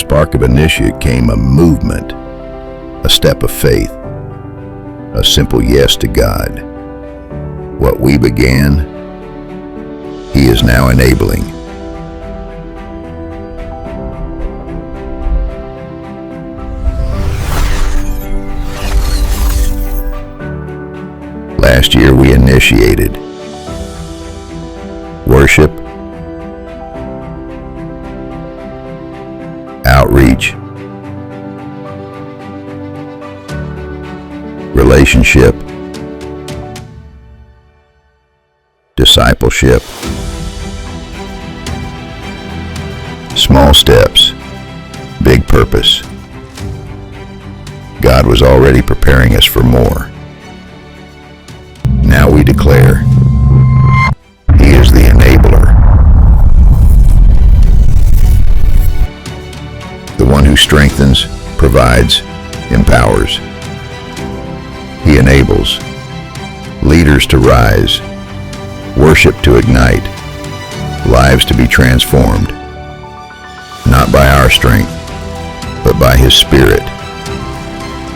spark of initiate came a movement, a step of faith, a simple yes to God. What we began, He is now enabling. Last year we initiated worship, outreach, relationship, discipleship, small steps, big purpose. God was already preparing us for more. Now we declare, He is the enabler, the one who strengthens, provides, empowers. He enables leaders to rise, worship to ignite, lives to be transformed, not by our strength, but by His Spirit.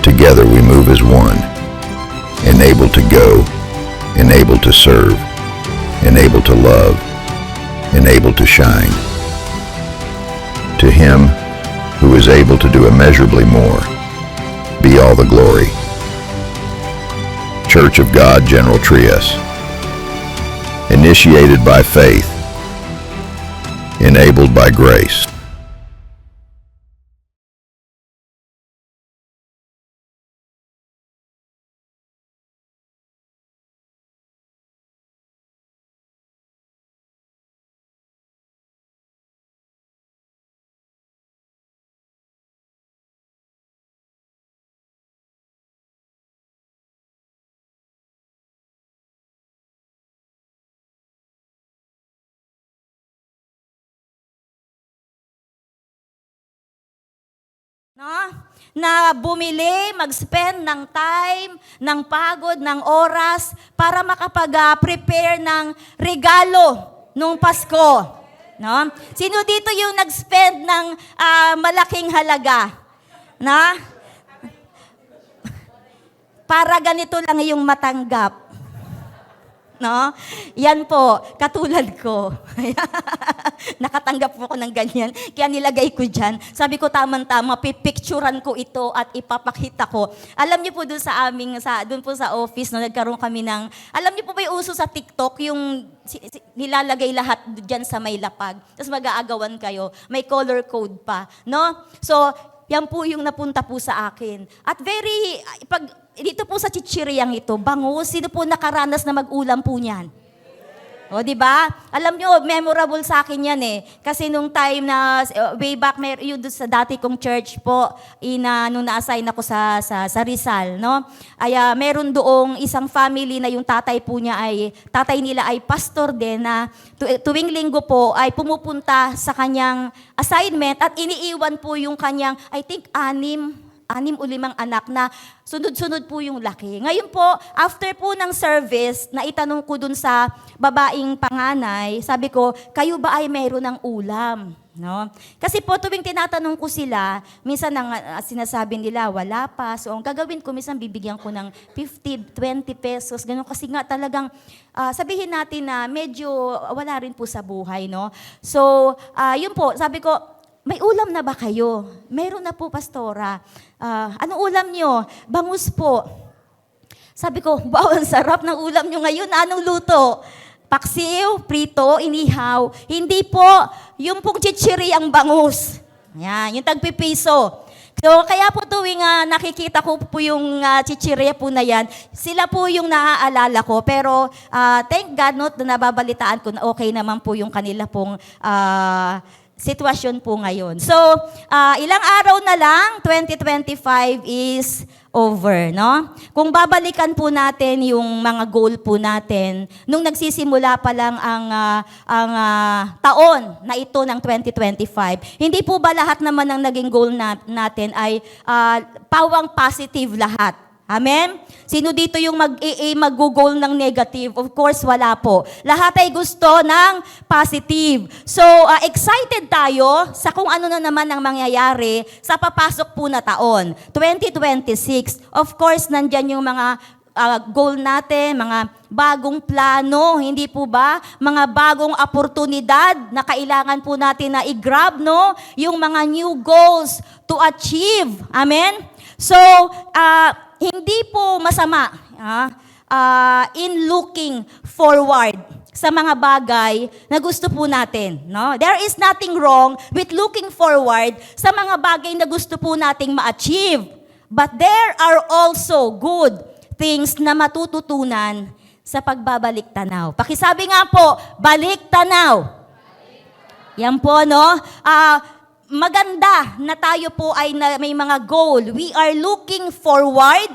Together we move as one, enabled to go, enabled to serve, enabled to love, enabled to shine. To Him who is able to do immeasurably more, be all the glory. Church of God General Trias, initiated by faith, enabled by grace. No? Na bumili, mag-spend ng time, ng pagod, ng oras para makapag-prepare ng regalo nung Pasko. No? Sino dito yung nag-spend ng malaking halaga? Na? Para ganito lang yung matanggap. No? Yan po, katulad ko. Nakatanggap po ako ng ganyan. Kaya nilagay ko dyan. Sabi ko, tama-tama, pipicturan ko ito at ipapakita ko. Alam niyo po doon sa aming, doon po sa office, no, nagkaroon kami ng, alam niyo po ba yung uso sa TikTok, yung nilalagay lahat dyan sa may lapag. Tapos mag-aagawan kayo. May color code pa. No? So, yan po yung napunta po sa akin. At dito po sa chichiriyang ito, bangus, sino po nakaranas na mag-ulam po niyan? O, di ba? Alam nyo, memorable sa akin yan eh. Kasi nung time na, way back, yun sa dati kong church po, nung na-assign ako sa Rizal, no? Ay, meron doong isang family na yung tatay nila ay pastor din na tuwing linggo po ay pumupunta sa kanyang assignment at iniiwan po yung kanyang, I think, 6 o 5 anak na sunod-sunod po yung laki. Ngayon po, after po ng service, naitanong ko dun sa babaeng panganay, sabi ko, kayo ba ay mayroon ng ulam? No? Kasi po, tuwing tinatanong ko sila, minsan sinasabi nila, wala pa. So, ang gagawin ko, minsan bibigyan ko ng 50, 20 pesos, ganun. Kasi nga talagang, sabihin natin na medyo wala rin po sa buhay. No? So, yun po, sabi ko, may ulam na ba kayo? Meron na po, pastora. Anong ulam nyo? Bangus po. Sabi ko, wow, ang sarap ng ulam nyo ngayon. Anong luto? Paksiw, prito, inihaw. Hindi po, yung pong chichiri ang bangus. Yan, yung tagpipiso. So, kaya po tuwing nakikita ko po yung chichirya po na yan, sila po yung naaalala ko. Pero thank God, no, na nababalitaan ko na okay naman po yung kanila pong sitwasyon po ngayon. So, ilang araw na lang, 2025 is over, no? Kung babalikan po natin yung mga goal po natin, nung nagsisimula pa lang ang taon na ito ng 2025, hindi po ba lahat naman ng naging goal natin ay pawang positive lahat? Amen? Sino dito yung mag-goal ng negative? Of course, wala po. Lahat ay gusto ng positive. So, excited tayo sa kung ano na naman ang mangyayari sa papasok po na taon, 2026. Of course, nandyan yung mga goal natin, mga bagong plano, hindi po ba? Mga bagong oportunidad na kailangan po natin na i-grab, no? Yung mga new goals to achieve. Amen? So, hindi po masama in looking forward sa mga bagay na gusto po natin. No? There is nothing wrong with looking forward sa mga bagay na gusto po nating ma-achieve. But there are also good things na matututunan sa pagbabalik tanaw. Pakisabi nga po, balik tanaw. Yan po, no? Maganda na tayo po ay may mga goal. We are looking forward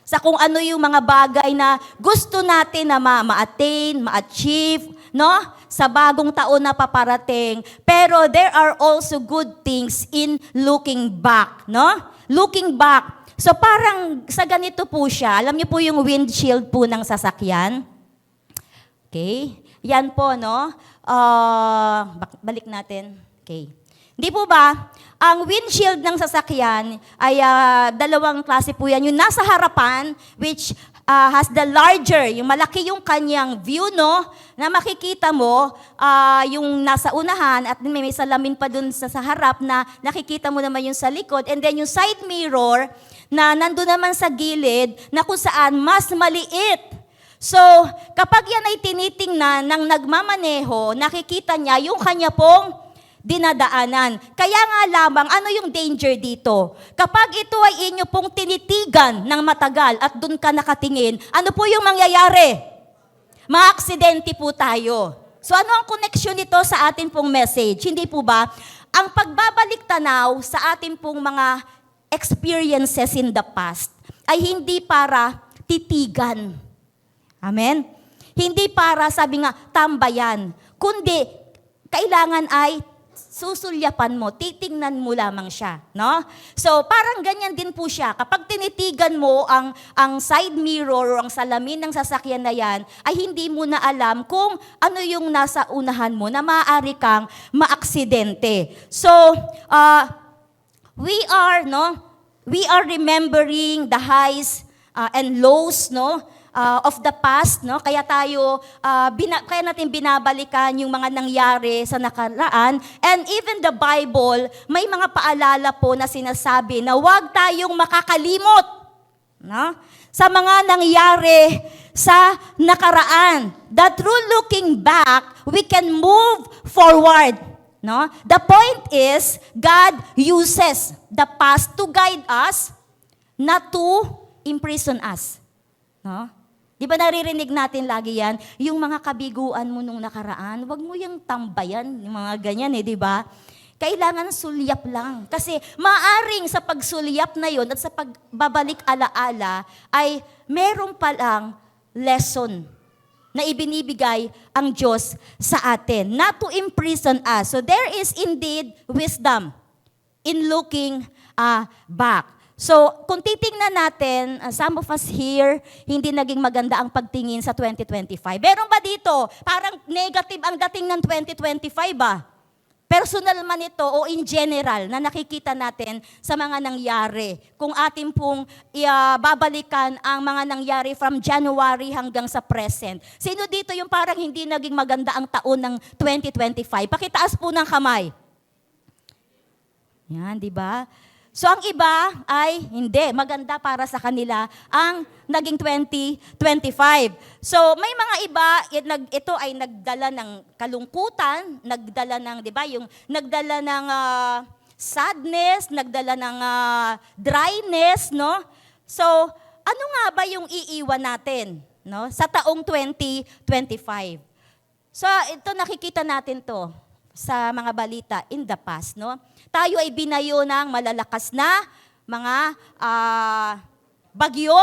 sa kung ano yung mga bagay na gusto natin na ma-attain, ma-achieve, no? Sa bagong taon na paparating. Pero there are also good things in looking back, no? Looking back. So parang sa ganito po siya. Alam niyo po yung windshield po ng sasakyan? Okay? Yan po, no? Balik natin. Okay. Di po ba, ang windshield ng sasakyan ay dalawang klase po yan. Yung nasa harapan, which has the larger, yung malaki yung kanyang view, no? Na makikita mo yung nasa unahan at may salamin pa dun sa harap na nakikita mo naman yung sa likod. And then yung side mirror na nandun naman sa gilid na kung saan mas maliit. So, kapag yan ay tinitingnan ng nagmamaneho, nakikita niya yung kanya pong dinadaanan. Kaya nga lamang, ano yung danger dito? Kapag ito ay inyo pong tinitigan ng matagal at dun ka nakatingin, ano po yung mangyayari? Maaksidente po tayo. So ano ang koneksyon nito sa atin pong message? Hindi po ba? Ang pagbabalik tanaw sa atin pong mga experiences in the past ay hindi para titigan. Amen? Hindi para, sabi nga, tambayan. Kundi, kailangan ay susulyapan mo, titingnan mo lamang siya, no? So, parang ganyan din po siya. Kapag tinitigan mo ang side mirror o ang salamin ng sasakyan na yan, ay hindi mo na alam kung ano yung nasa unahan mo na maaari kang maaksidente. So, we are remembering the highs and lows, no? Of the past, no? Kaya kaya natin binabalikan yung mga nangyari sa nakaraan. And even the Bible, may mga paalala po na sinasabi na huwag tayong makakalimot, no? Sa mga nangyari sa nakaraan. That through looking back, we can move forward, no? The point is, God uses the past to guide us, not to imprison us, no? Di ba naririnig natin lagi yan? Yung mga kabiguan mo nung nakaraan, wag mo yung tambayan, yung mga ganyan di ba? Kailangan sulyap lang. Kasi maaring sa pagsulyap na yon at sa pagbabalik alaala ay meron palang lesson na ibinibigay ang Diyos sa atin. Not to imprison us. So there is indeed wisdom in looking back. So, kung titingnan natin, some of us here, hindi naging maganda ang pagtingin sa 2025. Meron ba dito? Parang negative ang dating ng 2025 ba? Personal man ito o in general na nakikita natin sa mga nangyari. Kung atin pong babalikan ang mga nangyari from January hanggang sa present. Sino dito yung parang hindi naging maganda ang taon ng 2025? Pakitaas po ng kamay. Yan, di ba? So ang iba ay hindi, maganda para sa kanila ang naging 2025. So may mga iba, ito ay nagdala ng kalungkutan, nagdala ng, di ba, yung nagdala ng sadness, nagdala ng dryness, no? So ano nga ba yung iiwan natin, no, sa taong 2025? So ito nakikita natin to sa mga balita in the past, no? Tayo ay binayo ng malalakas na mga bagyo.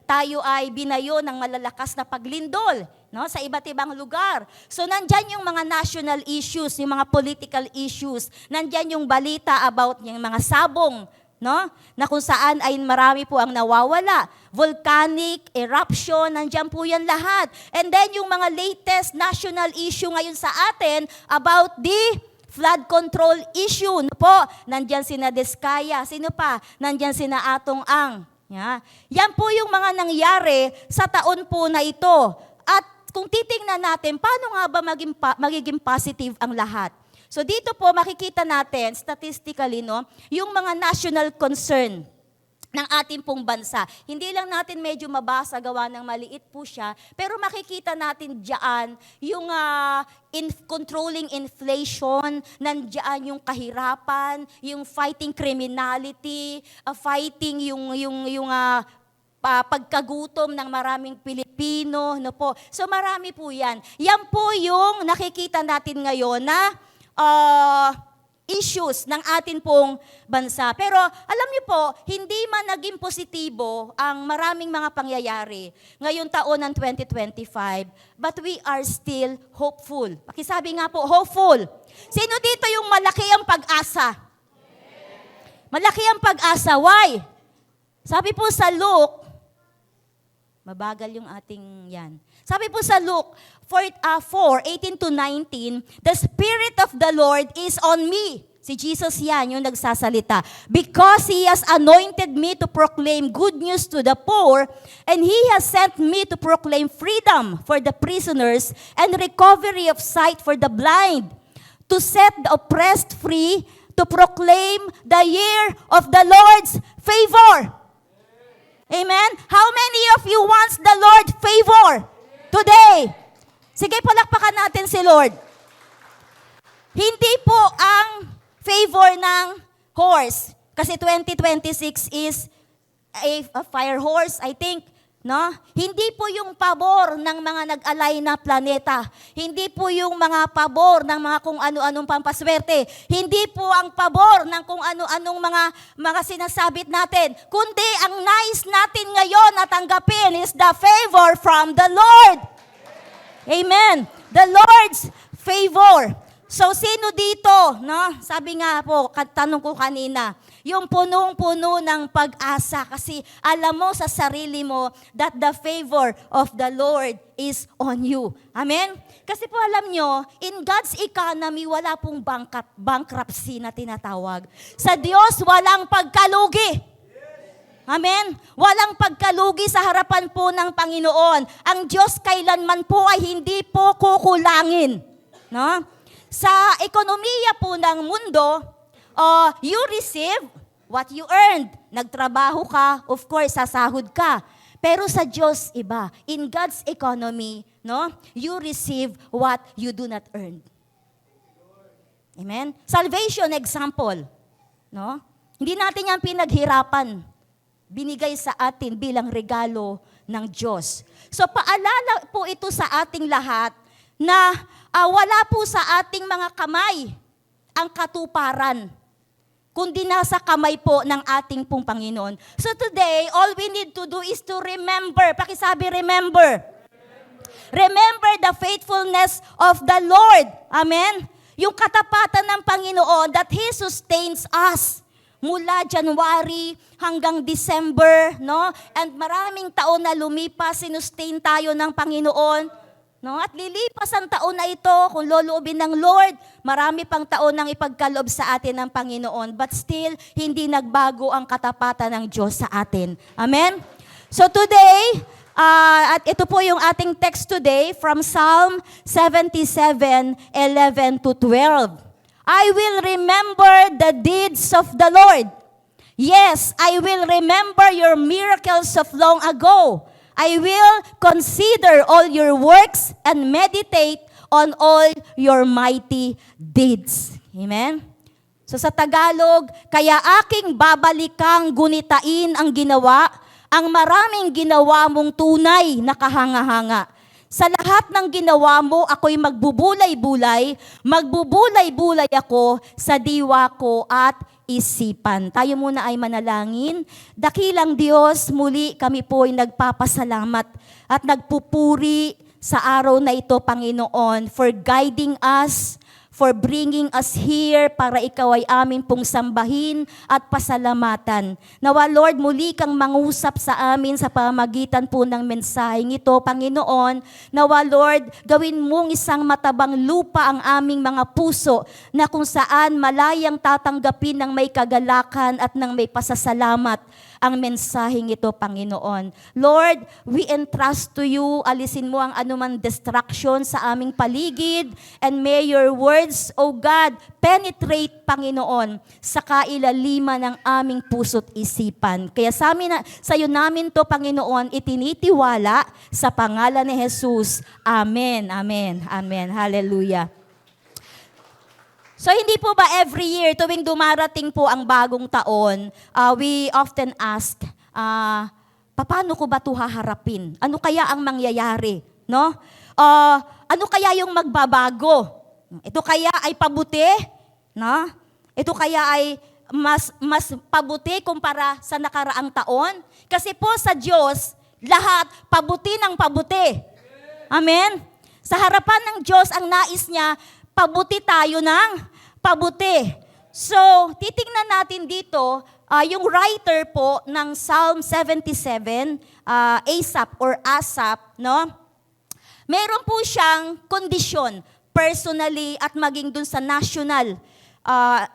Tayo ay binayo ng malalakas na paglindol, no, sa iba't ibang lugar. So nandyan yung mga national issues, yung mga political issues. Nandyan yung balita about yung mga sabong no? Na kung saan ay marami po ang nawawala. Volcanic eruption, nandiyan po yan lahat. And then yung mga latest national issue ngayon sa atin about the flood control issue. No po, nandiyan sina Diskaya. Sino pa? Nandiyan sina Atong Ang. Yan po yung mga nangyari sa taon po na ito. At kung titingnan natin, paano nga ba magiging positive ang lahat? So dito po makikita natin statistically yung mga national concern ng ating pong bansa. Hindi lang natin medyo mabasa, gawa ng maliit po siya, pero makikita natin diyan yung controlling inflation, nandiyan yung kahirapan, yung fighting criminality, fighting yung pagkagutom ng maraming Pilipino, no po. So marami po yan. Yan po yung nakikita natin ngayon na issues ng atin pong bansa. Pero alam niyo po, hindi man naging positibo ang maraming mga pangyayari ngayong taon ng 2025, but we are still hopeful. Pakisabi nga po, hopeful. Sino dito yung malaki ang pag-asa? Malaki ang pag-asa. Why? Sabi po sa Luke, mabagal yung ating yan. Sabi po sa Luke 4:18-19, the Spirit of the Lord is on me. Si Jesus yan, yung nagsasalita. Because He has anointed me to proclaim good news to the poor, and He has sent me to proclaim freedom for the prisoners and recovery of sight for the blind, to set the oppressed free, to proclaim the year of the Lord's favor. Amen? How many of you wants the Lord favor today? Sige, palakpakan natin si Lord. Hindi po ang favor ng horse. Kasi 2026 is a fire horse, I think. No? Hindi po yung pabor ng mga nag-alay na planeta. Hindi po yung mga pabor ng mga kung ano-anong pampaswerte. Hindi po ang pabor ng kung ano-anong mga sinasabit natin. Kundi ang nais natin ngayon na tanggapin is the favor from the Lord. Amen. The Lord's favor. So, sino dito, no? Sabi nga po, tanong ko kanina, yung punong-puno ng pag-asa kasi alam mo sa sarili mo that the favor of the Lord is on you. Amen? Kasi po alam nyo, in God's economy, wala pong bankruptcy na tinatawag. Sa Diyos, walang pagkalugi. Amen? Walang pagkalugi sa harapan po ng Panginoon. Ang Diyos kailanman po ay hindi po kukulangin. No? Sa ekonomiya po ng mundo, you receive what you earned. Nagtrabaho ka, of course, sasahod ka. Pero sa Diyos, iba. In God's economy, no, you receive what you do not earn. Amen? Salvation, example. No? Hindi natin yan pinaghirapan. Binigay sa atin bilang regalo ng Diyos. So paalala po ito sa ating lahat na wala po sa ating mga kamay ang katuparan, kundi nasa kamay po ng ating pong Panginoon. So today, all we need to do is to remember. Pakisabi, remember. Remember the faithfulness of the Lord. Amen? Yung katapatan ng Panginoon that He sustains us mula January hanggang December, no? And maraming taon na lumipas, sinustain tayo ng Panginoon, no? At lilipas ang taon na ito, kung loloobin ng Lord, marami pang taon nang ipagkaloob sa atin ng Panginoon. But still, hindi nagbago ang katapatan ng Diyos sa atin. Amen? So today, at ito po yung ating text today from Psalm 77:11-12. I will remember the deeds of the Lord. Yes, I will remember your miracles of long ago. I will consider all your works and meditate on all your mighty deeds. Amen? So sa Tagalog, kaya aking babalikang gunitain ang ginawa, ang maraming ginawa mong tunay na kahanga-hanga. Sa lahat ng ginawa mo, ako'y magbubulay-bulay ako sa diwa ko at isipan. Tayo muna ay manalangin. Dakilang Diyos, muli kami po ay nagpapasalamat at nagpupuri sa araw na ito, Panginoon, for guiding us, for bringing us here para ikaw ay amin pong sambahin at pasalamatan. Nawa Lord, muli kang mangusap sa amin sa pamagitan po ng mensaheng ito, Panginoon. Nawa Lord, gawin mong isang matabang lupa ang aming mga puso na kung saan malayang tatanggapin ng may kagalakan at ng may pasasalamat ang mensaheng ito, Panginoon. Lord, we entrust to you, alisin mo ang anumang distraction sa aming paligid, and may your words, O God, penetrate, Panginoon, sa kailaliman ng aming puso't isipan. Kaya sa iyo namin to, Panginoon, itinitiwala sa pangalan ni Jesus. Amen, amen, amen. Hallelujah. So hindi po ba every year, tuwing dumarating po ang bagong taon, we often ask, paano ko ba ito haharapin? Ano kaya ang mangyayari? No? Ano kaya yung magbabago? Ito kaya ay pabuti? No? Ito kaya ay mas pabuti kumpara sa nakaraang taon? Kasi po sa Diyos, lahat pabuti ng pabuti. Amen? Sa harapan ng Diyos, ang nais niya, pabuti tayo ng pabuti. So, titingnan natin dito, yung writer po ng Psalm 77, Asaph, no? Meron po siyang kondisyon, personally at maging dun sa national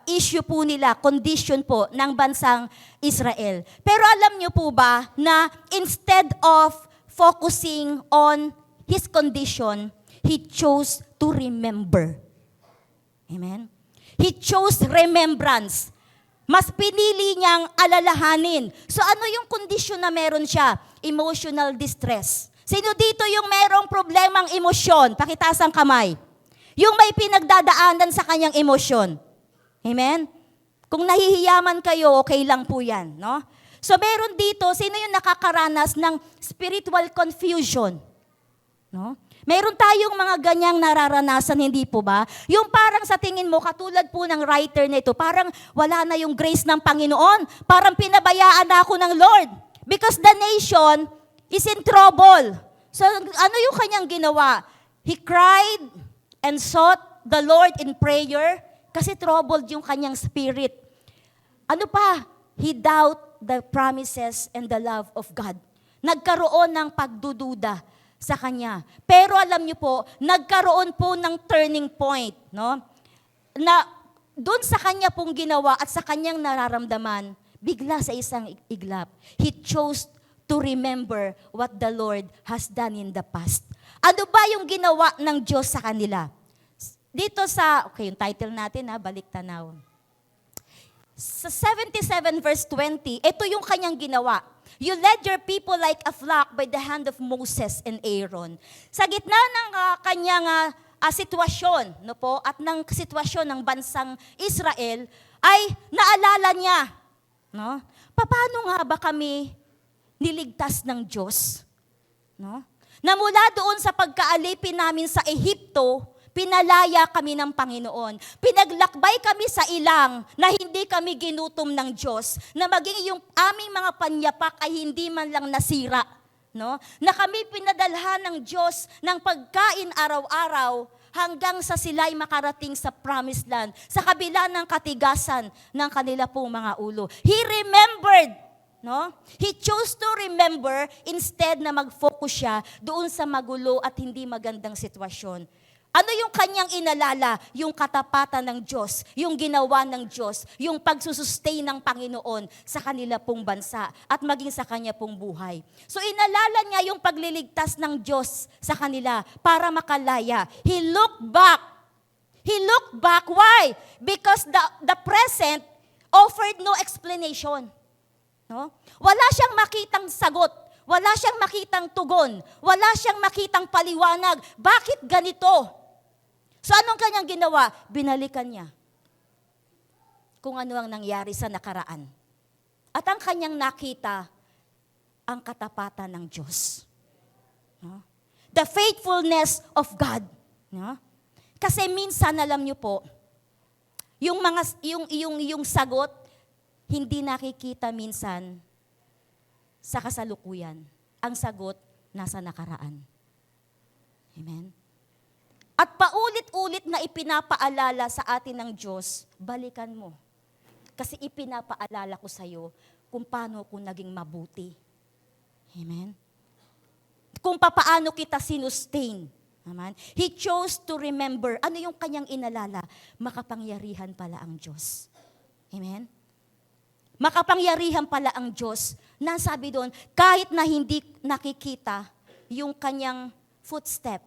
issue po nila, condition po ng bansang Israel. Pero alam niyo po ba na instead of focusing on his condition, he chose to remember. Amen? He chose remembrance. Mas pinili niyang alalahanin. So ano yung kondisyon na meron siya? Emotional distress. Sino dito yung merong problemang emosyon? Pakitaas ang kamay. Yung may pinagdadaanan sa kanyang emosyon. Amen? Kung nahihiyaman kayo, okay lang po yan. No? So meron dito, sino yung nakakaranas ng spiritual confusion? No? Meron tayong mga ganyang nararanasan, hindi po ba? Yung parang sa tingin mo, katulad po ng writer nito, parang wala na yung grace ng Panginoon. Parang pinabayaan na ako ng Lord. Because the nation is in trouble. So ano yung kanyang ginawa? He cried and sought the Lord in prayer kasi troubled yung kanyang spirit. Ano pa? He doubt the promises and the love of God. Nagkaroon ng pagdududa sa kanya. Pero alam niyo po, nagkaroon po ng turning point, no? Na doon sa kanya pong ginawa at sa kanyang nararamdaman, bigla sa isang iglap, he chose to remember what the Lord has done in the past. Ano ba yung ginawa ng Diyos sa kanila? Dito sa, okay, yung title natin, balik tanaw. Sa 77 verse 20, ito yung kanyang ginawa. You led your people like a flock by the hand of Moses and Aaron. Sa gitna ng kanyang sitwasyon, no po, at ng sitwasyon ng bansang Israel, ay naalala niya, no? Paano nga ba kami niligtas ng Diyos? No? Na mula doon sa pagkaalipin namin sa Ehipto, pinalaya kami ng Panginoon. Pinaglakbay kami sa ilang na hindi kami ginutom ng Diyos. Na maging yung aming mga panyapak ay hindi man lang nasira. No? Na kami pinadalhan ng Diyos ng pagkain araw-araw hanggang sa sila'y makarating sa promised land. Sa kabila ng katigasan ng kanila pong mga ulo. He remembered. No? He chose to remember instead na mag-focus siya doon sa magulo at hindi magandang sitwasyon. Ano yung kanyang inalala? Yung katapatan ng Diyos, yung ginawa ng Diyos, yung pagsusustain ng Panginoon sa kanila pong bansa at maging sa kanya pong buhay. So inalala niya yung pagliligtas ng Diyos sa kanila para makalaya. He looked back. He looked back. Why? Because the present offered no explanation. No? Wala siyang makitang sagot. Wala siyang makitang tugon. Wala siyang makitang paliwanag. Bakit ganito? So anong kanyang ginawa? Binalikan niya kung ano ang nangyari sa nakaraan. At ang kanyang nakita, ang katapatan ng Diyos. No? The faithfulness of God. No? Kasi minsan, alam niyo po, yung sagot, hindi nakikita minsan sa kasalukuyan. Ang sagot, nasa nakaraan. Amen? At paulit-ulit na ipinapaalala sa atin ng Diyos, balikan mo. Kasi ipinapaalala ko sa iyo kung paano ko naging mabuti. Amen? Kung paano kita sinustain. Amen? He chose to remember. Ano yung kanyang inalala? Makapangyarihan pala ang Diyos. Amen? Makapangyarihan pala ang Diyos. Nasabi doon, kahit na hindi nakikita yung kanyang footstep.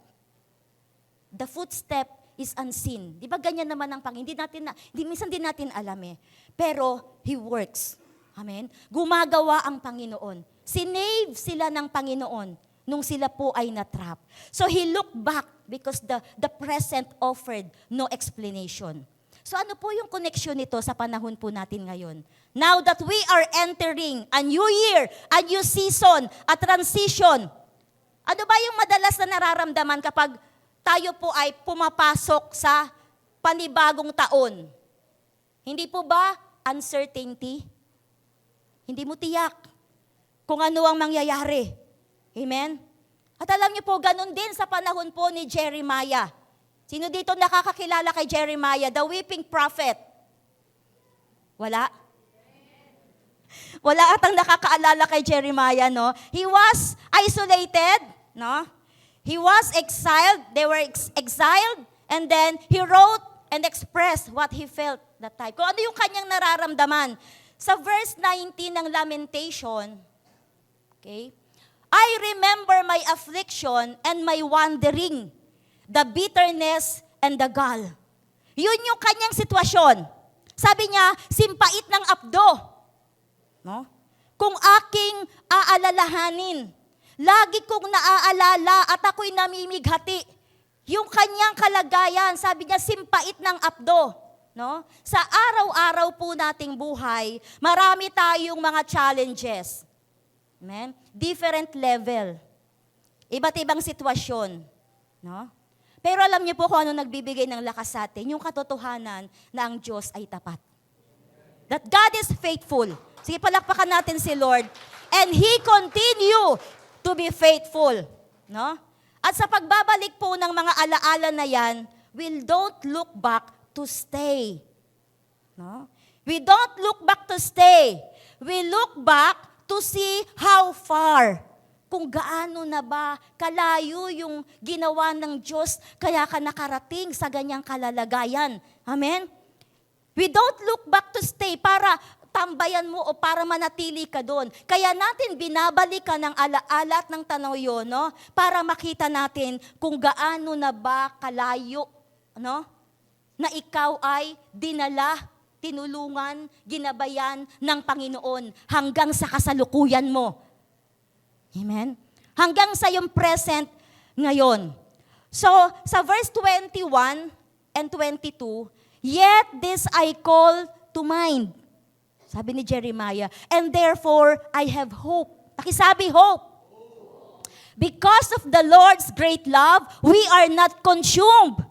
The footstep is unseen. Di ba ganyan naman ang Panginoon? Minsan din natin alam eh. Pero He works. Amen? Gumagawa ang Panginoon. Sinave sila ng Panginoon nung sila po ay natrap. So He looked back because the present offered no explanation. So ano po yung connection nito sa panahon po natin ngayon? Now that we are entering a new year, a new season, a transition, ano ba yung madalas na nararamdaman kapag tayo po ay pumapasok sa panibagong taon? Hindi po ba uncertainty? Hindi mo tiyak kung ano ang mangyayari. Amen? At alam niyo po, ganun din sa panahon po ni Jeremiah. Sino dito nakakakilala kay Jeremiah, the weeping prophet? Wala? Wala atang nakakaalala kay Jeremiah, no? He was isolated, no? He was exiled, they were exiled, and then he wrote and expressed what he felt that time. Kung ano yung kanyang nararamdaman. Sa verse 19 ng Lamentation, okay? I remember my affliction and my wandering, the bitterness and the gall. Yun yung kanyang sitwasyon. Sabi niya, simpait ng abdo. No? Kung aking aalalahanin, lagi kong naaalala at ako'y namimighati. Yung kanyang kalagayan, sabi niya, simpait ng abdo. No? Sa araw-araw po nating buhay, marami tayong mga challenges. Amen? Different level. Iba't ibang sitwasyon. No? Pero alam niyo po kung ano nagbibigay ng lakas sa atin, yung katotohanan na ang Diyos ay tapat. That God is faithful. Sige, palakpakan natin si Lord. And He continue to be faithful. No? At sa pagbabalik po ng mga alaala na yan, we don't look back to stay. No? We don't look back to stay. We look back to see how far. Kung gaano na ba kalayo yung ginawa ng Diyos, kaya ka nakarating sa ganyang kalalagayan. Amen? We don't look back to stay para tambayan mo o para manatili ka doon. Kaya natin binabalikan ng alaala at ng tanaw yun, no? Para makita natin kung gaano na ba kalayo, no? Na ikaw ay dinala, tinulungan, ginabayan ng Panginoon hanggang sa kasalukuyan mo. Amen? Hanggang sa yung present ngayon. So, sa verse 21 and 22, yet this I call to mind. Sabi ni Jeremiah, and therefore I have hope. Pakisabi, hope. Because of the Lord's great love, we are not consumed,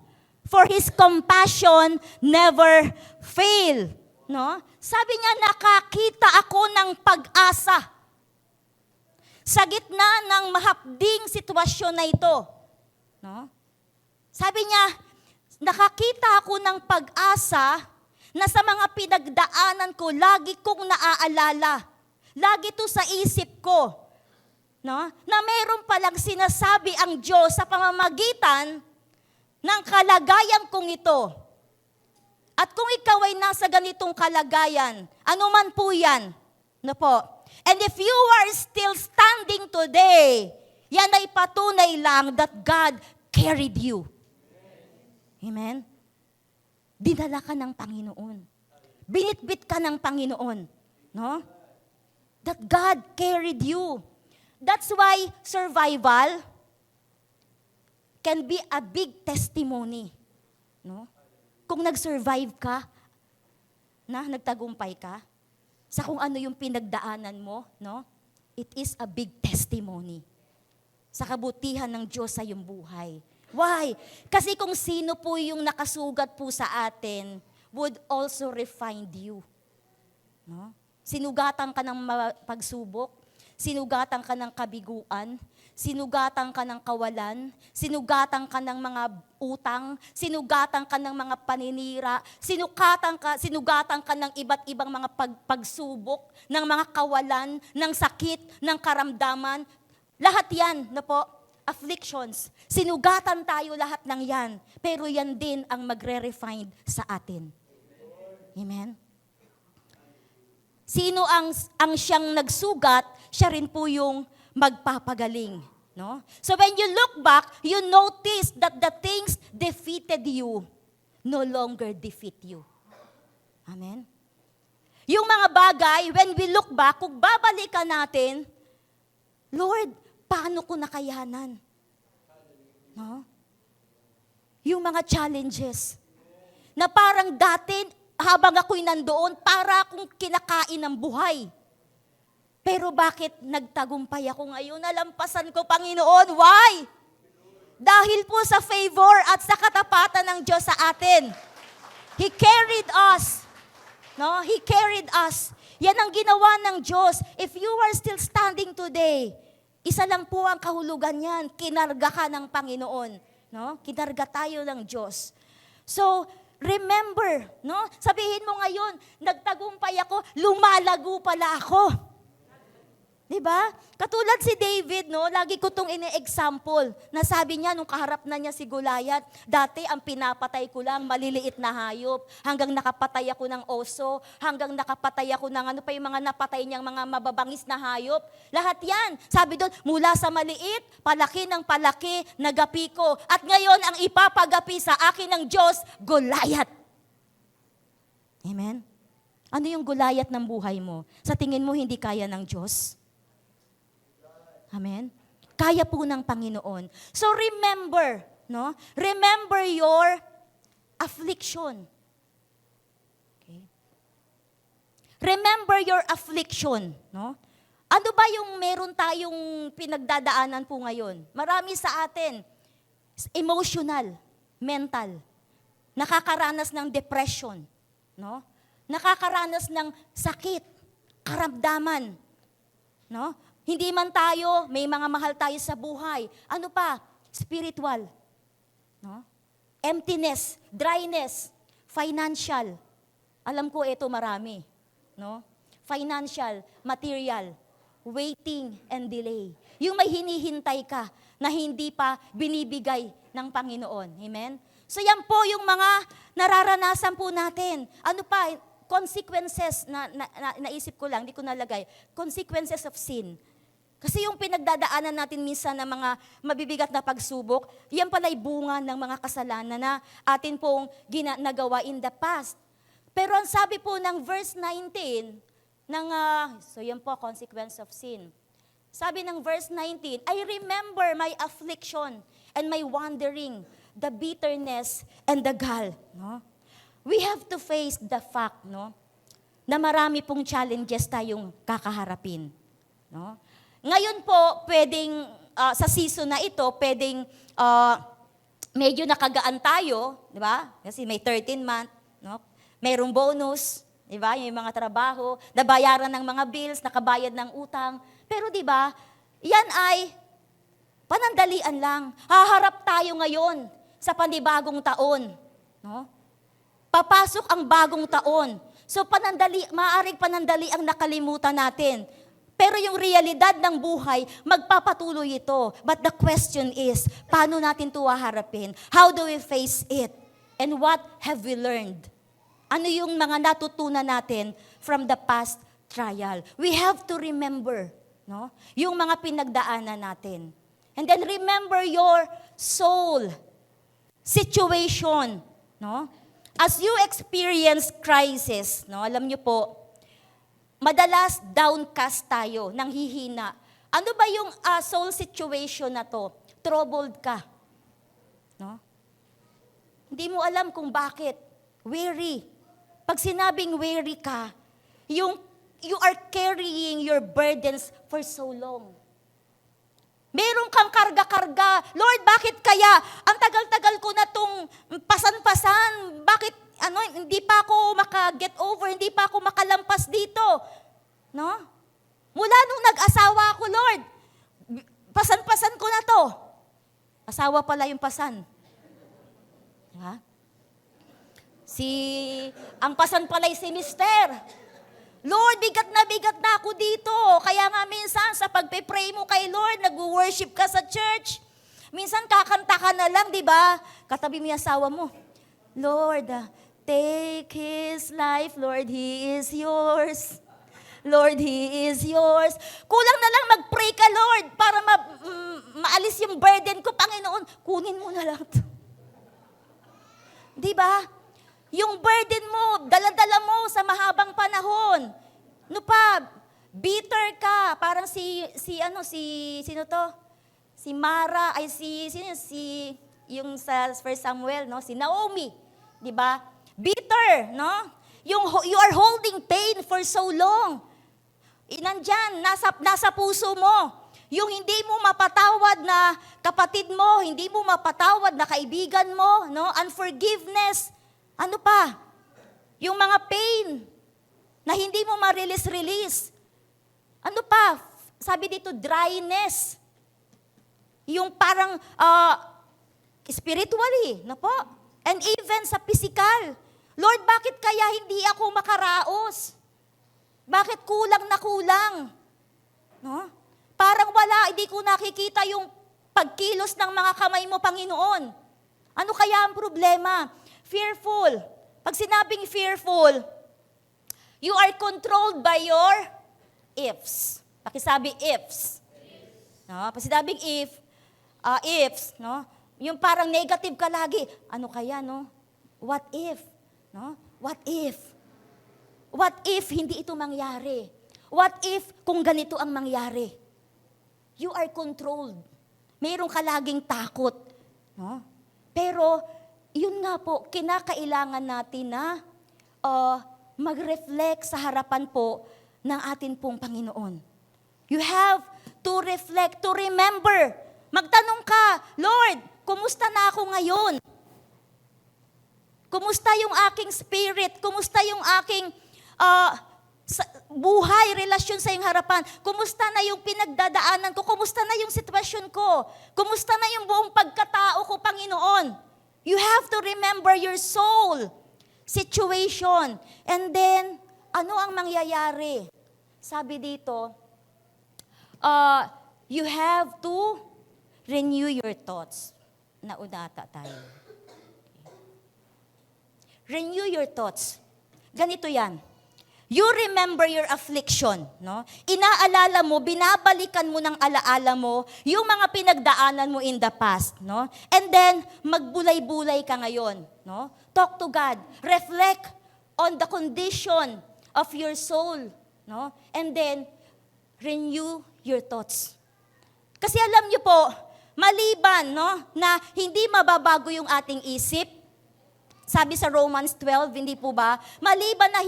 for His compassion never fail. No? Sabi niya, nakakita ako ng pag-asa sa gitna ng mahapding sitwasyon na ito. No? Sabi niya, nakakita ako ng pag-asa na sa mga pinagdaanan ko, lagi kong naaalala. Lagi to sa isip ko. No? Na meron palang sinasabi ang Diyos sa pamamagitan ng kalagayan kong ito. At kung ikaw ay nasa ganitong kalagayan, ano man po yan, no po? And if you are still standing today, yan ay patunay lang that God carried you. Amen? Dinala ka ng Panginoon. Binitbit ka ng Panginoon. No? That God carried you. That's why survival can be a big testimony. No? Kung nag-survive ka, nagtagumpay ka, sa kung ano yung pinagdaanan mo, no? It is a big testimony sa kabutihan ng Diyos sa iyong buhay. Why? Kasi kung sino po yung nakasugat po sa atin, would also refine you. No? Sinugatan ka ng pagsubok, Sinugatan ka ng kabiguan, sinugatan ka ng kawalan, sinugatan ka ng mga utang, sinugatan ka ng mga paninira, sinugatan ka ng iba't ibang mga pagsubok, ng mga kawalan, ng sakit, ng karamdaman. Lahat yan, na po, afflictions. Sinugatan tayo lahat ng yan. Pero yan din ang magre-refine sa atin. Amen? Sino ang siyang nagsugat, siya rin po yung magpapagaling. No? So when you look back, you notice that the things defeated you no longer defeat you. Amen? Yung mga bagay, when we look back, kung babalikan natin, Lord, paano ko nakayanan? No? Yung mga challenges na parang dati, habang ako'y nandoon, para akong kinakain ng buhay. Pero bakit nagtagumpay ako ngayon? Nalampasan ko, Panginoon. Why? Dahil po sa favor at sa katapatan ng Diyos sa atin. He carried us. No? He carried us. Yan ang ginawa ng Diyos. If you are still standing today, isa lang po ang kahulugan yan. Kinarga ka ng Panginoon. No? Kinarga tayo ng Diyos. So, remember, no? Sabihin mo ngayon, nagtagumpay ako, lumalago pala ako. Diba? Katulad si David, no? Lagi ko itong ine-example na sabi niya nung kaharap na niya si Goliath, dati ang pinapatay ko lang, maliliit na hayop, hanggang nakapatay ako ng oso, hanggang nakapatay ako ng ano pa yung mga napatay niyang mga mababangis na hayop. Lahat yan. Sabi doon, mula sa maliit, palaki ng palaki, nagapi ko. At ngayon, ang ipapagapi sa akin ng Diyos, Goliath. Amen? Ano yung Goliath ng buhay mo? Sa tingin mo, hindi kaya ng Diyos? Amen? Kaya po ng Panginoon. So remember, no? Remember your affliction. Okay? Remember your affliction, no? Ano ba yung meron tayong pinagdadaanan po ngayon? Marami sa atin, emotional, mental, nakakaranas ng depression, no? Nakakaranas ng sakit, karamdaman, no? Hindi man tayo, may mga mahal tayo sa buhay. Ano pa? Spiritual. No? Emptiness, dryness, financial. Alam ko ito marami. No? Financial, material, waiting and delay. Yung may hinihintay ka na hindi pa binibigay ng Panginoon. Amen? So yan po yung mga nararanasan po natin. Ano pa? Consequences, naisip ko lang, hindi ko nalagay. Consequences of sin. Kasi yung pinagdadaanan natin minsan ng mga mabibigat na pagsubok, yan pala'y bunga ng mga kasalanan na atin pong nagawa in the past. Pero ang sabi po ng verse 19, so yan po, consequence of sin. Sabi ng verse 19, I remember my affliction and my wandering, the bitterness and the gall. No? We have to face the fact, no, na marami pong challenges tayong kakaharapin. No? Ngayon po, pwedeng, sa season na ito, pwedeng medyo nakagaan tayo, di ba? Kasi may 13-month, no? Mayroong bonus, di ba? Yung mga trabaho, nabayaran ng mga bills, nakabayad ng utang. Pero di ba, yan ay panandalian lang. Haharap tayo ngayon sa panibagong taon. No? Papasok ang bagong taon. So maaaring panandali ang nakalimutan natin. Pero yung realidad ng buhay, magpapatuloy ito. But the question is, paano natin ito haharapin? How do we face it? And what have we learned? Ano yung mga natutunan natin from the past trial? We have to remember, no? Yung mga pinagdaanan natin. And then remember your soul situation, no? As you experience crisis, no? Alam niyo po, madalas downcast tayo, nanghihina. Ano ba yung soul situation na to? Troubled ka. No? Hindi mo alam kung bakit. Weary. Pag sinabing weary ka, you are carrying your burdens for so long. Meron kang karga-karga. Lord, bakit kaya? Ang tagal-tagal ko na tong pasan-pasan. Bakit hindi pa ako maka-get over, hindi pa ako makalampas dito? No? Mula nung mag-asawa ako, Lord. Pasan-pasan ko na to. Asawa pala yung pasan. Diba? Ang pasan pala si Mister. Lord, bigat na ako dito. Kaya nga minsan sa pagpe-pray mo kay Lord, nag-worship ka sa church. Minsan kakanta ka na lang, di ba? Katabi mo yung asawa mo. Lord, take His life, Lord, He is yours. Lord, He is yours. Kulang na lang mag-pray ka, Lord, para maalis yung burden ko. Panginoon, kunin mo na lang to. Di ba? Yung burden mo, dala-dala mo sa mahabang panahon. No pa, bitter ka. Parang sino to? Si Mara, yung sa 1 Samuel, no? Si Naomi. Di ba? Bitter, no? You are holding pain for so long. Nandyan, nasa puso mo. Yung hindi mo mapatawad na kapatid mo, hindi mo mapatawad na kaibigan mo, no? Unforgiveness. Ano pa? Yung mga pain na hindi mo ma-release. Ano pa? Sabi dito, dryness. Yung parang spiritually, na po? And even sa physical. Lord, bakit kaya hindi ako makaraos? Bakit kulang na kulang? No? Parang wala, hindi ko nakikita yung pagkilos ng mga kamay mo, Panginoon. Ano kaya ang problema? Fearful. Pag sinabing fearful, you are controlled by your ifs. Pakisabi ifs. No? Pag sinabing ifs, no? Yung parang negative ka lagi. Ano kaya, no? What if? No? What if? What if hindi ito mangyari? What if kung ganito ang mangyari? You are controlled. Mayroon ka laging takot. No? Pero, yun nga po, kinakailangan natin na mag-reflect sa harapan po ng atin pong Panginoon. You have to reflect, to remember. Magtanong ka, Lord, kumusta na ako ngayon? Kumusta yung aking spirit? Kumusta yung aking buhay, relasyon sa iyong harapan? Kumusta na yung pinagdadaanan ko? Kumusta na yung sitwasyon ko? Kumusta na yung buong pagkatao ko, Panginoon? You have to remember your soul situation. And then, ano ang mangyayari? Sabi dito, you have to renew your thoughts. Naunata tayo. Renew your thoughts. Ganito yan. You remember your affliction, no? Inaalala mo, binabalikan mo ng alaala mo yung mga pinagdaanan mo in the past, no? And then magbulay-bulay ka ngayon, no? Talk to God, reflect on the condition of your soul, no? And then renew your thoughts. Kasi alam niyo po, maliban, no, na hindi mababago yung ating isip. Sabi sa Romans 12, hindi po ba? Maliban na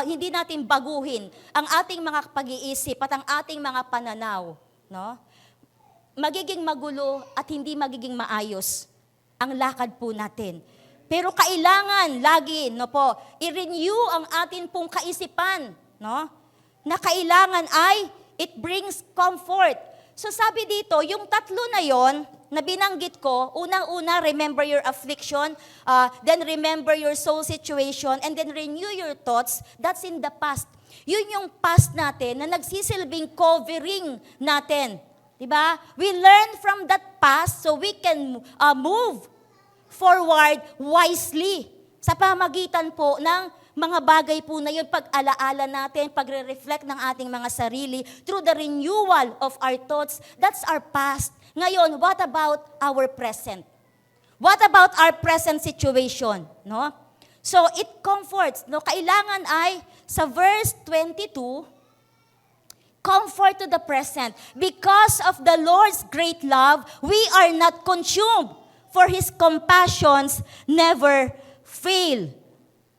hindi natin baguhin ang ating mga pag-iisip at ang ating mga pananaw, no? Magiging magulo at hindi magiging maayos ang lakad po natin. Pero kailangan lagi, no po, i-renew ang atin pong kaisipan, no? Na kailangan ay it brings comfort. So sabi dito, yung tatlo na yon na binanggit ko, unang-una, remember your affliction, then remember your soul situation, and then renew your thoughts, that's in the past. Yun yung past natin na nagsisilbing covering natin. Diba? We learn from that past so we can move forward wisely sa pamagitan po ng mga bagay po na yun, pag-alaala natin, pagre-reflect ng ating mga sarili through the renewal of our thoughts. That's our past. Ngayon, what about our present? What about our present situation? No? So, it comforts. No? Kailangan ay, sa verse 22, comfort to the present. Because of the Lord's great love, we are not consumed, for His compassions never fail.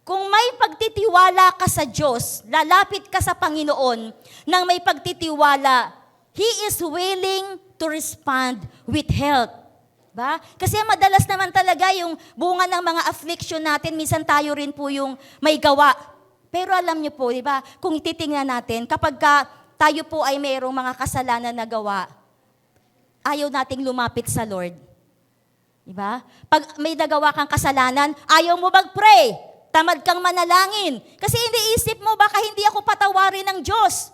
Kung may pagtitiwala ka sa Diyos, lalapit ka sa Panginoon nang may pagtitiwala, He is willing to respond with help. Ba? Kasi madalas naman talaga yung bunga ng mga affliction natin, minsan tayo rin po yung may gawa. Pero alam niyo po, di ba, kung ititingnan natin, kapag tayo po ay mayroong mga kasalanan na gawa, ayaw nating lumapit sa Lord. Diba? Pag may nagawa kang kasalanan, ayaw mo mag-pray. Tamad kang manalangin. Kasi iniisip mo, baka hindi ako patawarin ng Diyos.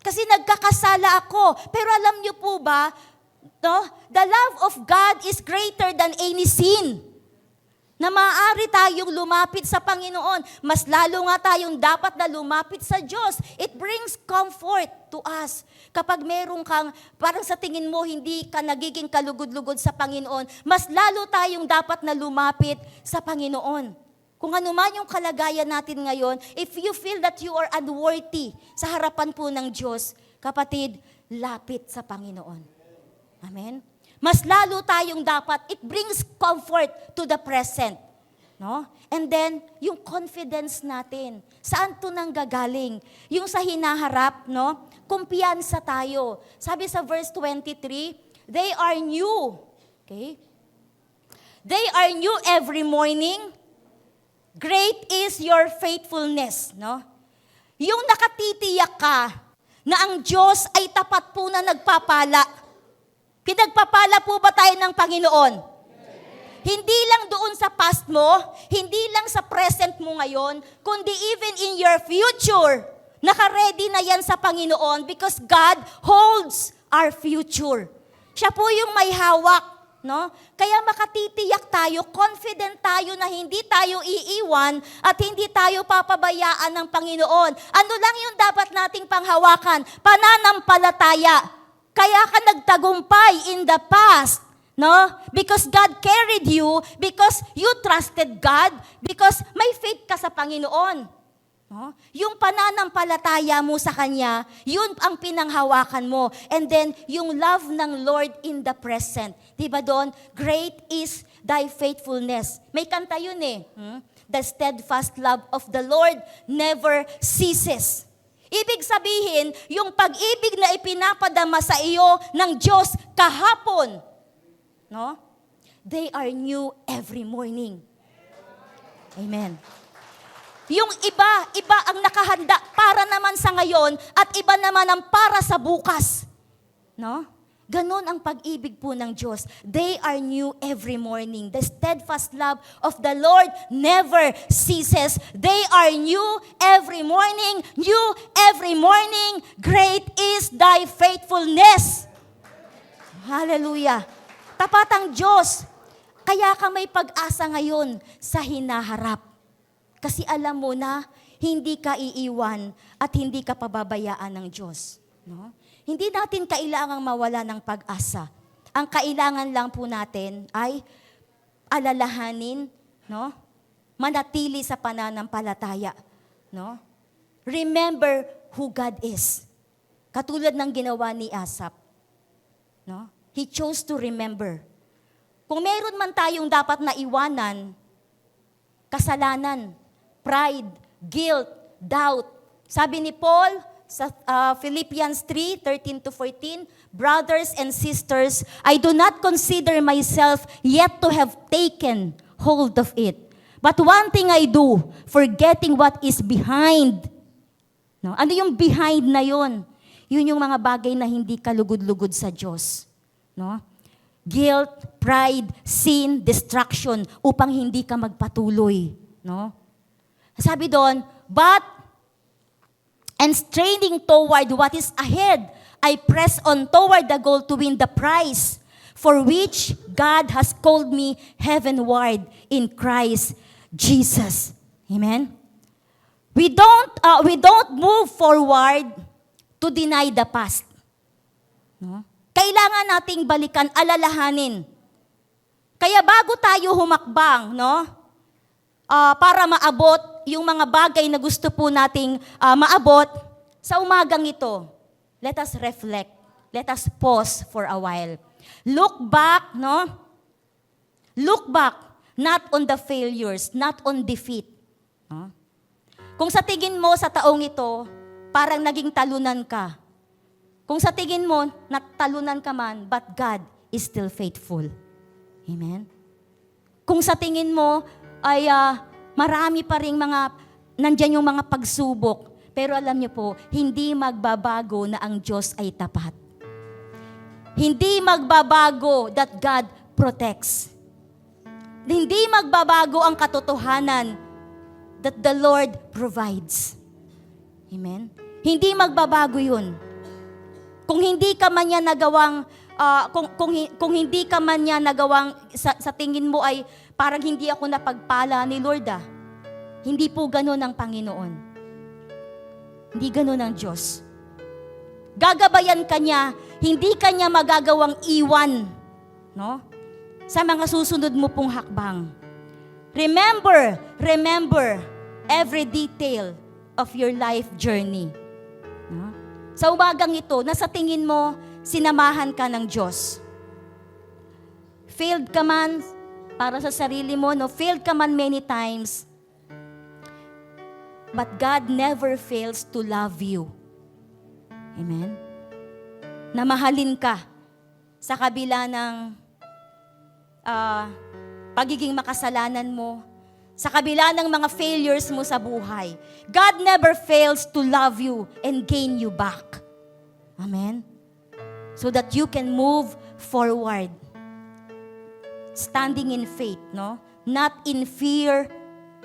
Kasi nagkakasala ako. Pero alam niyo po ba, no? The love of God is greater than any sin. Na maaari tayong lumapit sa Panginoon. Mas lalo nga tayong dapat na lumapit sa Diyos. It brings comfort to us. Kapag meron kang, parang sa tingin mo, hindi ka nagiging kalugod-lugod sa Panginoon, mas lalo tayong dapat na lumapit sa Panginoon. Kung ano man yung kalagayan natin ngayon, if you feel that you are unworthy sa harapan po ng Diyos, kapatid, lapit sa Panginoon. Amen? Mas lalo tayong dapat, it brings comfort to the present. No? And then, yung confidence natin, saan to nanggagaling? Yung sa hinaharap, no? Kumpiyansa tayo. Sabi sa verse 23, they are new. Okay? They are new every morning. Great is your faithfulness. No? Yung nakatitiyak ka na ang Diyos ay tapat po na nagpapala. Pinagpapala po ba tayo ng Panginoon? Hindi lang doon sa past mo, hindi lang sa present mo ngayon, kundi even in your future. Naka-ready na yan sa Panginoon because God holds our future. Siya po yung may hawak. No? Kaya makatitiyak tayo, confident tayo na hindi tayo iiwan at hindi tayo papabayaan ng Panginoon. Ano lang yung dapat nating panghawakan? Pananampalataya. Kaya ka nagtagumpay in the past, no? Because God carried you, because you trusted God, because may faith ka sa Panginoon. No? Yung pananampalataya mo sa Kanya, yun ang pinanghawakan mo. And then, yung love ng Lord in the present. Diba doon? Great is thy faithfulness. May kanta yun eh. The steadfast love of the Lord never ceases. Ibig sabihin, yung pag-ibig na ipinapadama sa iyo ng Diyos kahapon, no? They are new every morning. Amen. Yung iba ang nakahanda para naman sa ngayon at iba naman ang para sa bukas. No? Ganon ang pag-ibig po ng Diyos. They are new every morning. The steadfast love of the Lord never ceases. They are new every morning. New every morning. Great is thy faithfulness. Hallelujah. Tapat ang Diyos. Kaya ka may pag-asa ngayon sa hinaharap. Kasi alam mo na hindi ka iiwan at hindi ka pababayaan ng Diyos. No? Hindi natin kailangang mawala ng pag-asa. Ang kailangan lang po natin ay alalahanin, no? Manatili sa pananampalataya. No? Remember who God is. Katulad ng ginawa ni Asaph. No? He chose to remember. Kung meron man tayong dapat na iwanan, kasalanan, pride, guilt, doubt. Sabi ni Paul, sa Philippians 3:13-14, brothers and sisters, I do not consider myself yet to have taken hold of it. But one thing I do, forgetting what is behind. No? Ano yung behind na yon? Yun yung mga bagay na hindi kalugod-lugod sa Diyos. No? Guilt, pride, sin, distraction, upang hindi ka magpatuloy. No? Sabi doon, and straining toward what is ahead, I press on toward the goal to win the prize, for which God has called me heavenward in Christ Jesus. Amen? We don't move forward to deny the past. No? Kailangan nating balikan, alalahanin. Kaya bago tayo humakbang, no? Para maabot yung mga bagay na gusto po nating maabot, sa umagang ito, let us reflect. Let us pause for a while. Look back, no? Look back, not on the failures, not on defeat. No? Kung sa tingin mo sa taong ito, parang naging talunan ka. Kung sa tingin mo, natalunan ka man, but God is still faithful. Amen? Kung sa tingin mo ay marami pa ring nandyan yung mga pagsubok, Pero alam niyo po, hindi magbabago na ang Diyos ay tapat. Hindi magbabago that God protects. Hindi magbabago ang katotohanan that the Lord provides. Amen? Hindi magbabago yun. Kung hindi ka man niya nagawang, kung hindi ka man niya nagawang, sa tingin mo ay parang hindi ako napagpala ni Lord Hindi po ganun ang Panginoon. Hindi ganun ang Diyos. Gagabayan ka niya, hindi ka niya magagawang iwan, no? Sa mga susunod mo pong hakbang. Remember every detail of your life journey. No? Sa umagang ito, nasa tingin mo, sinamahan ka ng Diyos. Failed ka man para sa sarili mo, no? Failed ka man many times. But God never fails to love you. Amen? Na mahalin ka sa kabila ng pagiging makasalanan mo, sa kabila ng mga failures mo sa buhay. God never fails to love you and gain you back. Amen? So that you can move forward. Standing in faith, no? Not in fear,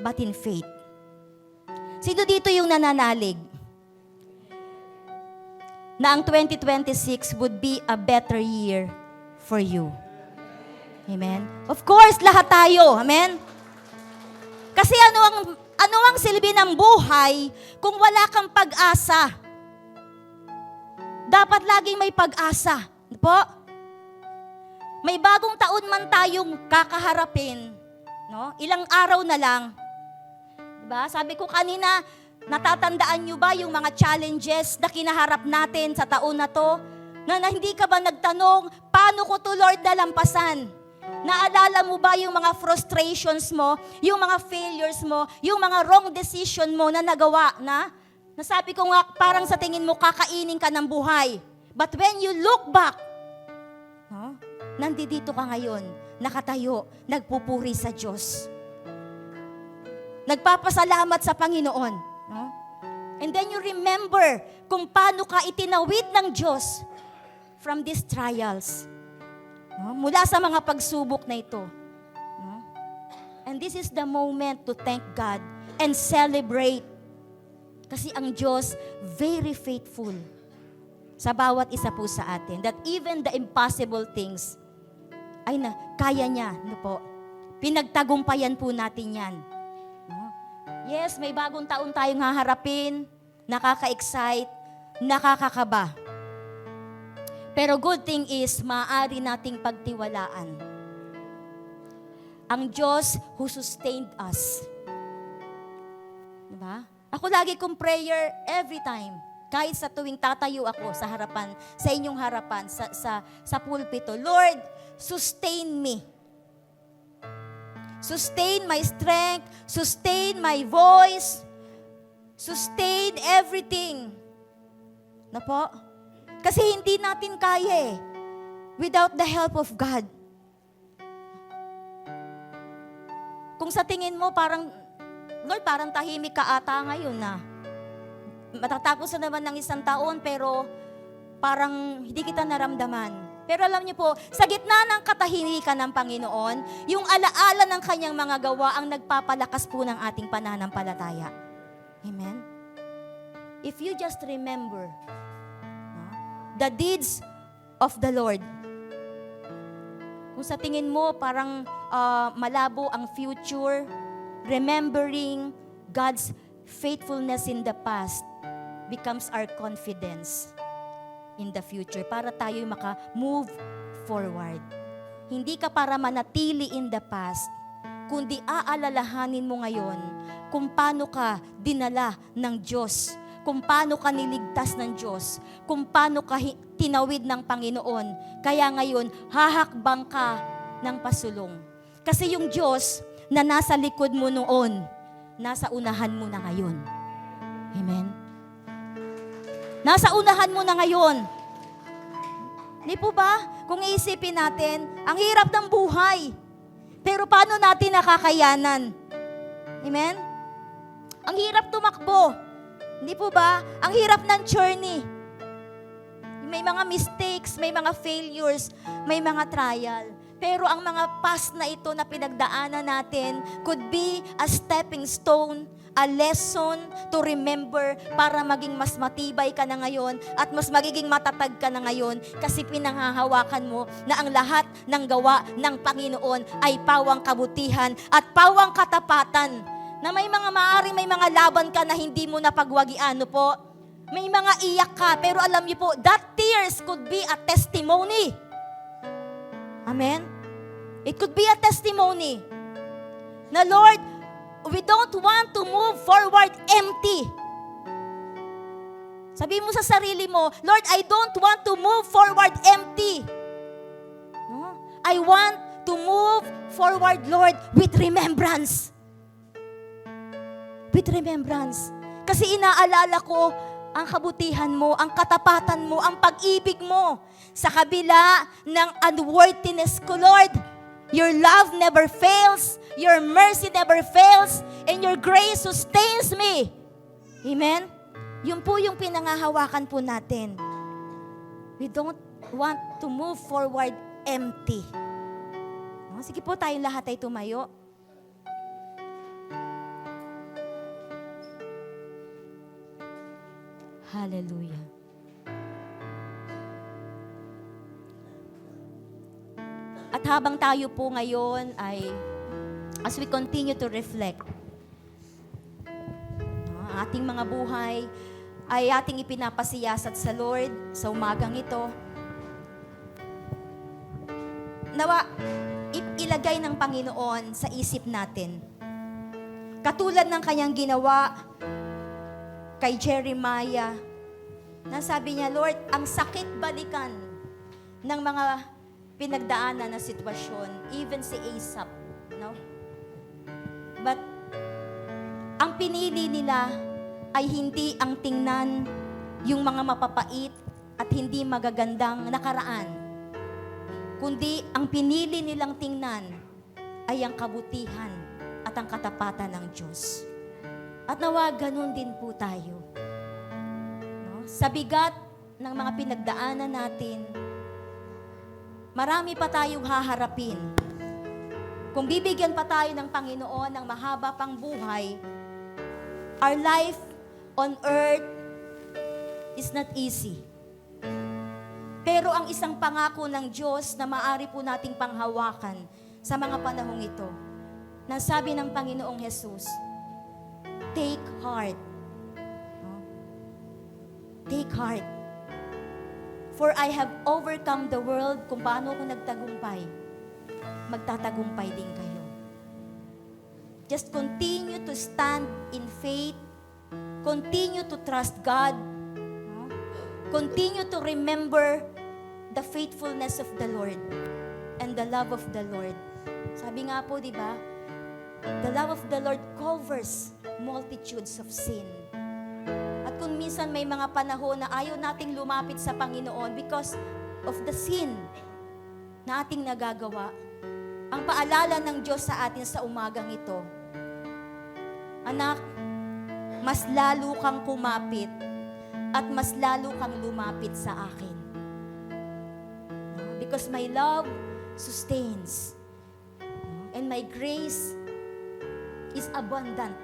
but in faith. Sino dito yung nananalig na ang 2026 would be a better year for you? Amen? Of course, lahat tayo. Amen? Kasi ano ang silbi ng buhay kung wala kang pag-asa? Dapat laging may pag-asa. Po? May bagong taon man tayong kakaharapin. No? Ilang araw na lang. Diba? Sabi ko kanina, natatandaan nyo ba yung mga challenges na kinaharap natin sa taon na to? Na hindi ka ba nagtanong, paano ko to Lord nalampasan? Naalala mo ba yung mga frustrations mo, yung mga failures mo, yung mga wrong decision mo na nagawa na? Nasabi ko nga, parang sa tingin mo, kakainin ka ng buhay. But when you look back, nandito ka ngayon, nakatayo, nagpupuri sa Diyos. Nagpapasalamat sa Panginoon. No? And then you remember kung paano ka itinawid ng Diyos from these trials. No? Mula sa mga pagsubok na ito. No? And this is the moment to thank God and celebrate. Kasi ang Diyos, very faithful sa bawat isa po sa atin. That even the impossible things, ay na, kaya niya. No po? Pinagtagumpayan po natin yan. Yes, may bagong taon tayong haharapin, nakaka-excite, nakakakaba. Pero good thing is, maaari nating pagtiwalaan ang Diyos who sustained us. Diba? Ako lagi kong prayer every time. Kahit sa tuwing tatayo ako sa harapan, sa inyong harapan, sa pulpito, Lord, sustain me. Sustain my strength, sustain my voice, sustain everything. Na po? Kasi hindi natin kaya without the help of God. Kung sa tingin mo parang, Lord, parang tahimik ka ata ngayon na. Matatapos na naman ng isang taon pero parang hindi kita naramdaman. Pero alam niyo po, sa gitna ng katahimikan ng Panginoon, yung alaala ng kanyang mga gawa ang nagpapalakas po ng ating pananampalataya. Amen? If you just remember the deeds of the Lord, kung sa tingin mo parang malabo ang future, remembering God's faithfulness in the past becomes our confidence in the future para tayo maka-move forward. Hindi ka para manatili in the past, kundi aalalahanin mo ngayon kung paano ka dinala ng Diyos, kung paano ka niligtas ng Diyos, kung paano ka tinawid ng Panginoon. Kaya ngayon, hahakbang ka ng pasulong. Kasi yung Diyos na nasa likod mo noon, nasa unahan mo na ngayon. Amen? Nasa unahan mo na ngayon. Di po ba? Kung iisipin natin, ang hirap ng buhay. Pero paano natin nakakayanan? Amen? Ang hirap tumakbo. Hindi po ba? Ang hirap ng journey. May mga mistakes, may mga failures, may mga trial. Pero ang mga past na ito na pinagdaanan natin could be a stepping stone, a lesson to remember para maging mas matibay ka na ngayon at mas magiging matatag ka na ngayon kasi pinanghahawakan mo na ang lahat ng gawa ng Panginoon ay pawang kabutihan at pawang katapatan. Na may mga laban ka na hindi mo napagwagian, no po? May mga iyak ka, pero alam niyo po, that tears could be a testimony. Amen? It could be a testimony. Na Lord, we don't want to move forward empty. Sabi mo sa sarili mo, Lord, I don't want to move forward empty. No? I want to move forward, Lord, with remembrance. With remembrance. Kasi inaalala ko ang kabutihan mo, ang katapatan mo, ang pag-ibig mo. Sa kabila ng unworthiness ko, Lord, your love never fails, your mercy never fails, and your grace sustains me. Amen? Yun po yung pinangahawakan po natin. We don't want to move forward empty. Sige po, tayong lahat ay tumayo. Hallelujah. At habang tayo po ngayon ay, as we continue to reflect, ang ating mga buhay ay ating ipinapasiyasat sa Lord sa umagang ito. Nawa, ilagay ng Panginoon sa isip natin. Katulad ng kanyang ginawa kay Jeremiah, na sabi niya, Lord, ang sakit balikan ng mga pinagdaanan na sitwasyon, even si Asaph, no? But, ang pinili nila ay hindi ang tingnan yung mga mapapait at hindi magagandang nakaraan, kundi ang pinili nilang tingnan ay ang kabutihan at ang katapatan ng Diyos. At nawa, ganun din po tayo. No? Sa bigat ng mga pinagdaanan natin, marami pa tayong haharapin. Kung bibigyan pa tayo ng Panginoon ng mahaba pang buhay, our life on earth is not easy. Pero ang isang pangako ng Diyos na maaari po nating panghawakan sa mga panahong ito, na sabi ng Panginoong Jesus, take heart. No? Take heart. For I have overcome the world. Kung paano ako nagtagumpay, magtatagumpay din kayo. Just continue to stand in faith. Continue to trust God. No? Continue to remember the faithfulness of the Lord and the love of the Lord. Sabi nga po, di ba? The love of the Lord covers multitudes of sin. At kung minsan may mga panahon na ayaw nating lumapit sa Panginoon because of the sin na ating nagagawa, ang paalala ng Diyos sa atin sa umagang ito, anak, mas lalo kang kumapit at mas lalo kang lumapit sa akin. Because my love sustains and my grace is abundant.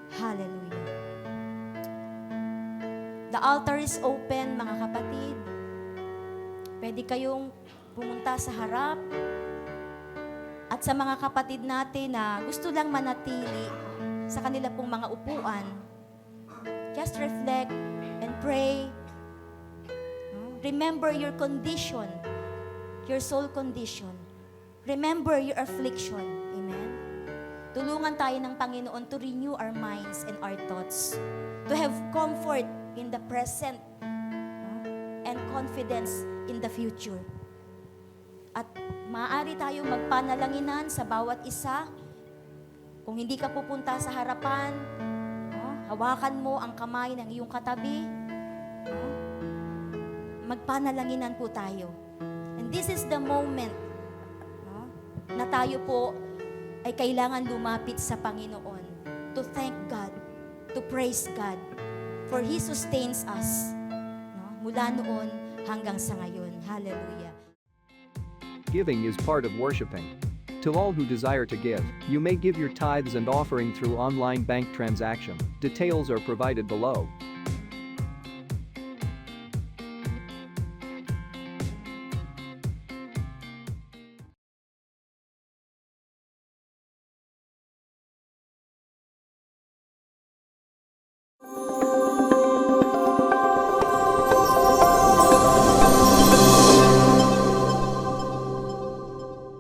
Hallelujah. The altar is open, mga kapatid. Pwede kayong pumunta sa harap. At sa mga kapatid natin na gusto lang manatili sa kanila pong mga upuan, just reflect and pray. Remember your condition, your soul condition. Remember your affliction. Amen? Tulungan tayo ng Panginoon to renew our minds and our thoughts. To have comfort in the present and confidence in the future. At maaari tayong magpanalanginan sa bawat isa. Kung hindi ka pupunta sa harapan, hawakan mo ang kamay ng iyong katabi. Magpanalanginan po tayo. And this is the moment na tayo po ay kailangan lumapit sa Panginoon to thank God praise God. For He sustains us. No? Mula noon hanggang sa ngayon. Hallelujah. Giving is part of worshiping. To all who desire to give, you may give your tithes and offering through online bank transaction. Details are provided below.